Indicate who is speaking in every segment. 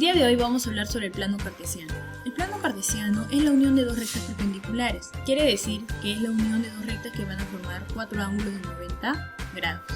Speaker 1: día de hoy vamos a hablar sobre el plano cartesiano. El plano cartesiano es la unión de dos rectas perpendiculares. Quiere decir que es la unión de dos rectas que van a formar cuatro ángulos de 90 grados.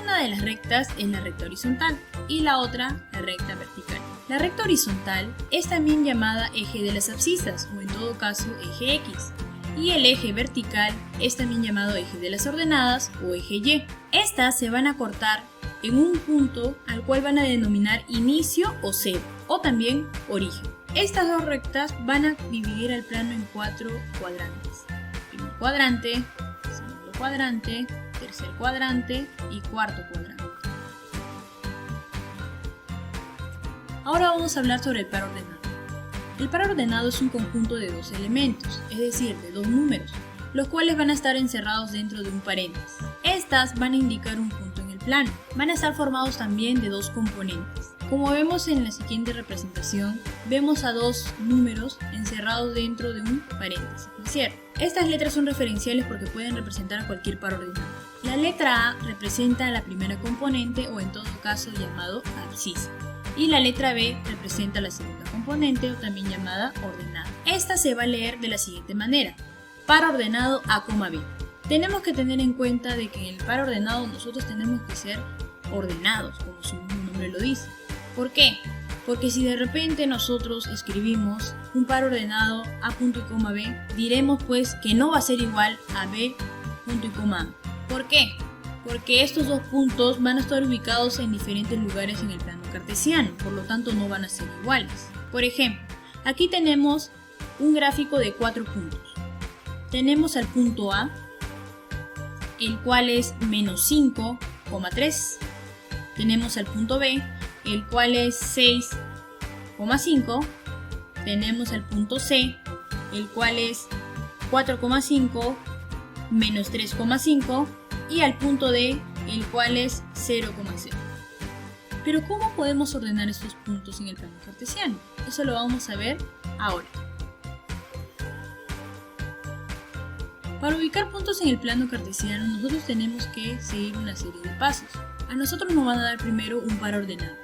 Speaker 1: Una de las rectas es la recta horizontal y la otra la recta vertical. La recta horizontal es también llamada eje de las abscisas o en todo caso eje X. Y el eje vertical es también llamado eje de las ordenadas o eje Y. Estas se van a cortar en un punto al cual van a denominar inicio o cero, o también origen. Estas dos rectas van a dividir el plano en cuatro cuadrantes. Primer cuadrante, segundo cuadrante, tercer cuadrante y cuarto cuadrante. Ahora vamos a hablar sobre el par ordenado. El par ordenado es un conjunto de dos elementos, es decir, de dos números, los cuales van a estar encerrados dentro de un paréntesis. Estas van a indicar un punto en el plano. Van a estar formados también de dos componentes. Como vemos en la siguiente representación, vemos a dos números encerrados dentro de un paréntesis, ¿no es cierto? Estas letras son referenciales porque pueden representar a cualquier par ordenado. La letra A representa a la primera componente o en todo caso llamado abscisa. Y la letra B representa la segunda componente o también llamada ordenada. Esta se va a leer de la siguiente manera: par ordenado A, B. Tenemos que tener en cuenta de que en el par ordenado nosotros tenemos que ser ordenados, como su mismo nombre lo dice. ¿Por qué? Porque si de repente nosotros escribimos un par ordenado A punto y coma B, diremos pues que no va a ser igual a B punto y coma A. ¿Por qué? Porque estos dos puntos van a estar ubicados en diferentes lugares en el plano cartesiano, por lo tanto no van a ser iguales. Por ejemplo, aquí tenemos un gráfico de 4 puntos. Tenemos al punto A, el cual es menos 5,3. Tenemos al punto B, el cual es 6,5. Tenemos al punto C, el cual es 4,5 menos 3,5. Y al punto D, el cual es 0,0. Pero ¿cómo podemos ordenar estos puntos en el plano cartesiano? Eso lo vamos a ver ahora. Para ubicar puntos en el plano cartesiano, nosotros tenemos que seguir una serie de pasos. A nosotros nos van a dar primero un par ordenado.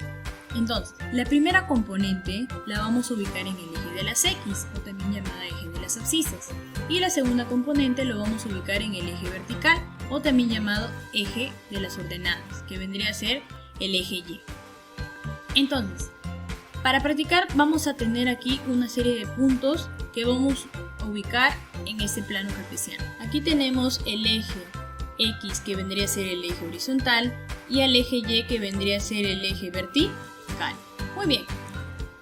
Speaker 1: Entonces, la primera componente la vamos a ubicar en el eje de las X, o también llamada eje de las abscisas. Y la segunda componente lo vamos a ubicar en el eje vertical, o también llamado eje de las ordenadas, que vendría a ser el eje Y. Entonces, para practicar vamos a tener aquí una serie de puntos que vamos a ubicar en este plano cartesiano. Aquí tenemos el eje X, que vendría a ser el eje horizontal, y el eje Y, que vendría a ser el eje vertical. Muy bien,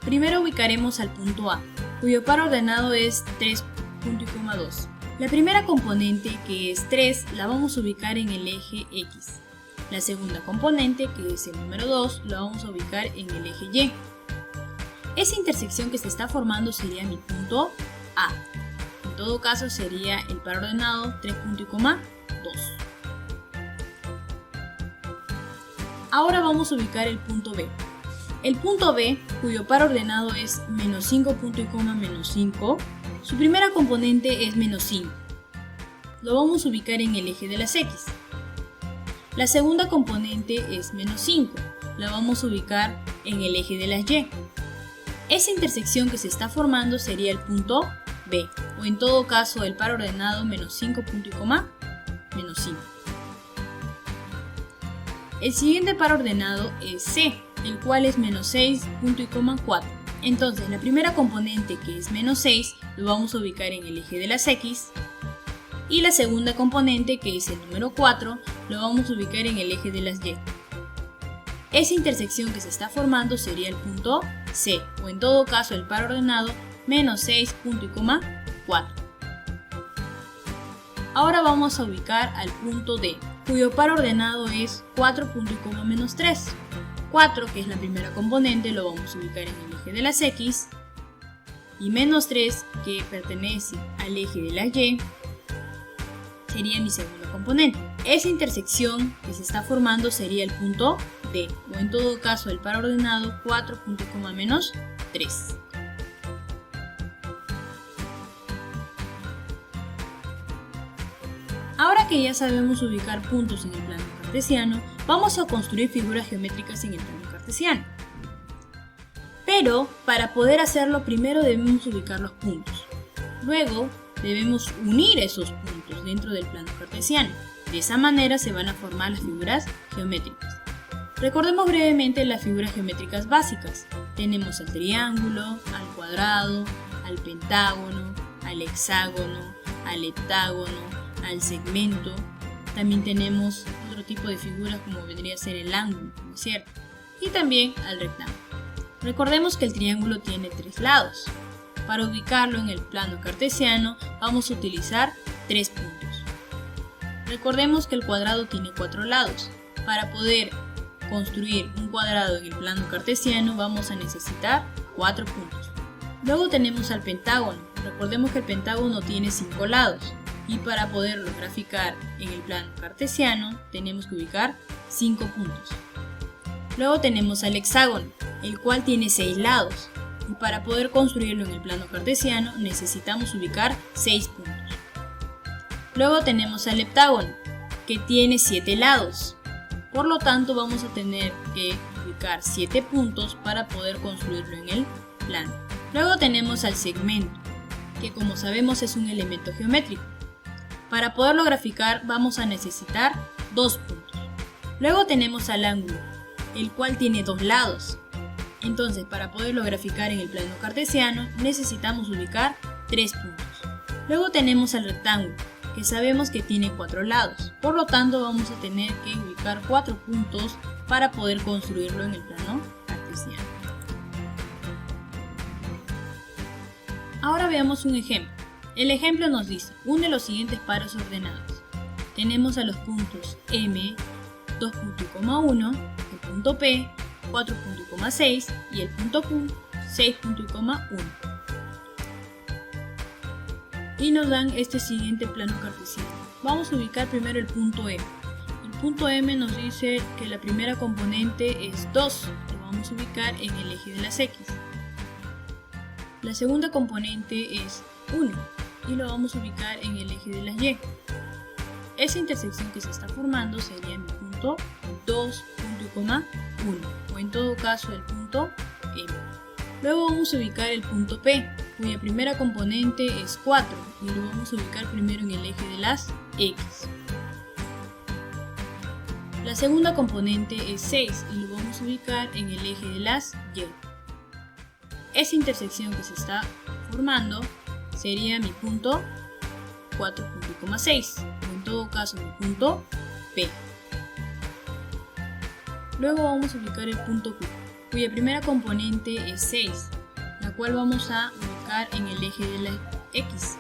Speaker 1: primero ubicaremos al punto A, cuyo par ordenado es 3,2. La primera componente, que es 3, la vamos a ubicar en el eje X. La segunda componente, que es el número 2, la vamos a ubicar en el eje Y. Esa intersección que se está formando sería mi punto A. En todo caso sería el par ordenado 3,2. Ahora vamos a ubicar el punto B. El punto B, cuyo par ordenado es menos 5,5. Su primera componente es menos 5. Lo vamos a ubicar en el eje de las X. La segunda componente es menos 5. La vamos a ubicar en el eje de las Y. Esa intersección que se está formando sería el punto B, o en todo caso el par ordenado menos 5, menos 5. El siguiente par ordenado es C, el cual es menos 6,4. Entonces la primera componente, que es menos 6, lo vamos a ubicar en el eje de las X. Y la segunda componente, que es el número 4, lo vamos a ubicar en el eje de las Y. Esa intersección que se está formando sería el punto C, o en todo caso el par ordenado menos 6,4. Ahora vamos a ubicar al punto D, cuyo par ordenado es 4,3. 4, que es la primera componente, lo vamos a ubicar en el eje de las X. Y menos 3, que pertenece al eje de las Y, sería mi segunda componente. Esa intersección que se está formando sería el punto D, o en todo caso el par ordenado 4,3. Ahora que ya sabemos ubicar puntos en el plano cartesiano, vamos a construir figuras geométricas en el plano cartesiano. Pero para poder hacerlo primero debemos ubicar los puntos. Luego debemos unir esos puntos dentro del plano cartesiano. De esa manera se van a formar las figuras geométricas. Recordemos brevemente las figuras geométricas básicas. Tenemos al triángulo, al cuadrado, al pentágono, al hexágono, al heptágono, al segmento. También tenemos otro tipo de figuras como vendría a ser el ángulo, ¿no es cierto? Y también al rectángulo. Recordemos que el triángulo tiene 3 lados. Para ubicarlo en el plano cartesiano vamos a utilizar 3 puntos. Recordemos que el cuadrado tiene 4 lados. Para poder construir un cuadrado en el plano cartesiano vamos a necesitar 4 puntos. Luego tenemos al pentágono. Recordemos que el pentágono tiene 5 lados. Y para poderlo graficar en el plano cartesiano tenemos que ubicar 5 puntos. Luego tenemos al hexágono, el cual tiene 6 lados. Y para poder construirlo en el plano cartesiano necesitamos ubicar 6 puntos. Luego tenemos al heptágono, que tiene 7 lados. Por lo tanto vamos a tener que ubicar 7 puntos para poder construirlo en el plano. Luego tenemos al segmento, que como sabemos es un elemento geométrico. Para poderlo graficar vamos a necesitar 2 puntos. Luego tenemos al ángulo, el cual tiene 2 lados. Entonces, para poderlo graficar en el plano cartesiano, necesitamos ubicar 3 puntos. Luego tenemos al rectángulo, que sabemos que tiene 4 lados. Por lo tanto, vamos a tener que ubicar 4 puntos para poder construirlo en el plano cartesiano. Ahora veamos un ejemplo. El ejemplo nos dice, une los siguientes pares ordenados. Tenemos a los puntos M, 2.1, el punto P, 4.6 y el punto Q, 6.1. Y nos dan este siguiente plano cartesiano. Vamos a ubicar primero el punto M. El punto M nos dice que la primera componente es 2, lo vamos a ubicar en el eje de las X. La segunda componente es 1 y lo vamos a ubicar en el eje de las Y. Esa intersección que se está formando sería mi punto 2.1 o en todo caso el punto M. Luego vamos a ubicar el punto P, cuya primera componente es 4 y lo vamos a ubicar primero en el eje de las X. La segunda componente es 6 y lo vamos a ubicar en el eje de las Y. Esa intersección que se está formando sería mi punto 4.6 o en todo caso mi punto P. Luego vamos a ubicar el punto Q, cuya primera componente es 6, la cual vamos a ubicar en el eje de la X.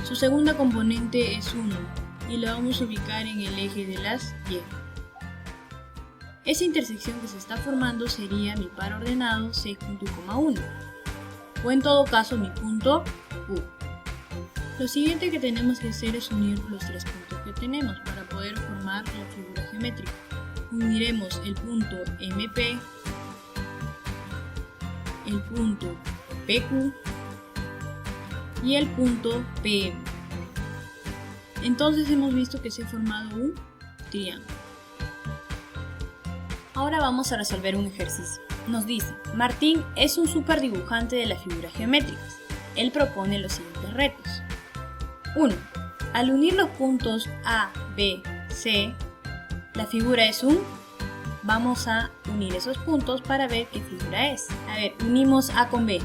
Speaker 1: Su segunda componente es 1 y la vamos a ubicar en el eje de las Y. Esa intersección que se está formando sería mi par ordenado 6.1 o en todo caso mi punto Q. Lo siguiente que tenemos que hacer es unir los 3 puntos que tenemos para poder formar la figura geométrica. Uniremos el punto MP, el punto PQ y el punto PM. Entonces hemos visto que se ha formado un triángulo. Ahora vamos a resolver un ejercicio. Nos dice, Martín es un super dibujante de las figuras geométricas. Él propone los siguientes retos. 1. Al unir los puntos A, B, C, la figura es un... Vamos a unir esos puntos para ver qué figura es. A ver, unimos A con B.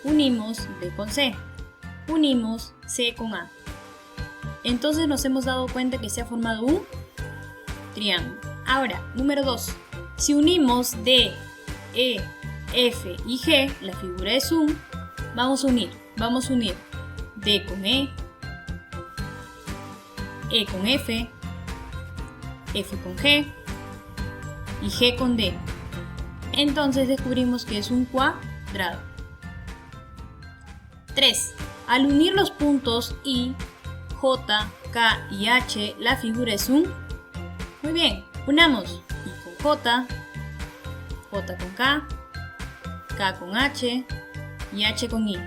Speaker 1: Unimos B con C. Unimos C con A. Entonces nos hemos dado cuenta que se ha formado un triángulo. Ahora, número 2. Si unimos D, E, F y G, la figura es un... Vamos a unir D con E con F, F con G y G con D. Entonces descubrimos que es un cuadrado. 3. Al unir los puntos I, J, K y H, la figura es un... Muy bien, unamos I con J, J con K con H y H con I.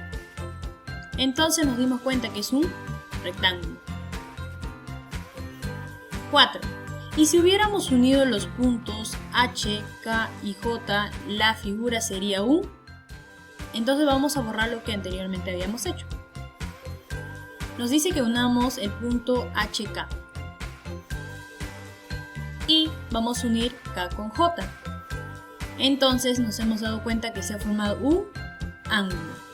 Speaker 1: Entonces nos dimos cuenta que es un rectángulo. 4. Y si hubiéramos unido los puntos H, K y J, la figura sería un... Entonces vamos a borrar lo que anteriormente habíamos hecho. Nos dice que unamos el punto HK. Y vamos a unir K con J. Entonces nos hemos dado cuenta que se ha formado un ángulo.